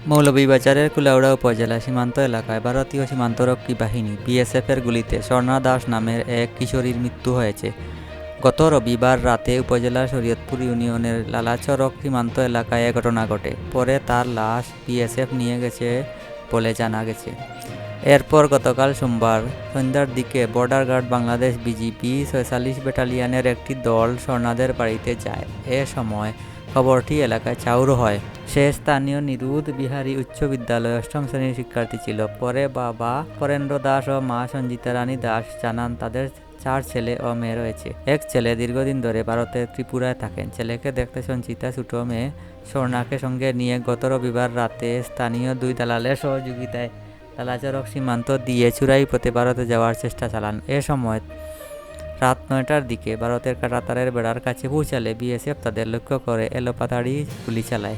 মৌলভীবাজারের কুলাউড়া উপজেলা সীমান্ত এলাকায় ভারতীয় সীমান্তরক্ষী বাহিনী বিএসএফের গুলিতে স্বর্ণা দাস নামের এক কিশোরীর মৃত্যু হয়েছে। গত রবিবার রাতে উপজেলার শরীয়তপুর ইউনিয়নের লালাচরক সীমান্ত এলাকায় এ ঘটনা ঘটে। পরে তার লাশ বিএসএফ নিয়ে গেছে বলে জানা গেছে। এরপর গতকাল সোমবার সন্ধ্যার দিকে বর্ডার গার্ড বাংলাদেশ বিজিবি ৪৬ ব্যাটালিয়নের একটি দল স্বর্ণাদের বাড়িতে যায়। এ সময় খবরটি এলাকায় চাউর হয়। সে স্থানীয় নিরুদ বিহারী উচ্চ বিদ্যালয়ে অষ্টম শ্রেণীর শিক্ষার্থী ছিল। পরে বাবা পরেন্দ্র দাস ও মা সঞ্জিতা রানী দাস জানান তাদের 4 ছেলে ও মেয়ে রয়েছে। এক ছেলে দীর্ঘদিন ধরে ভারতের ত্রিপুরায় থাকেন। ছেলেকে দেখতে সঞ্চিতা ছোট মেয়ে স্বর্ণাকে সঙ্গে নিয়ে গত রবিবার রাতে স্থানীয় 2 দালালের সহযোগিতায় লালাচরক সীমান্ত দিয়ে চুরাই পথে ভারতে যাওয়ার চেষ্টা চালান। এ সময় রাত 9টার দিকে ভারতের কাঁটাতারের বেড়ার কাছে পৌঁছালে বিএসএফ তাদের লক্ষ্য করে এলোপাতাড়ি গুলি চালায়।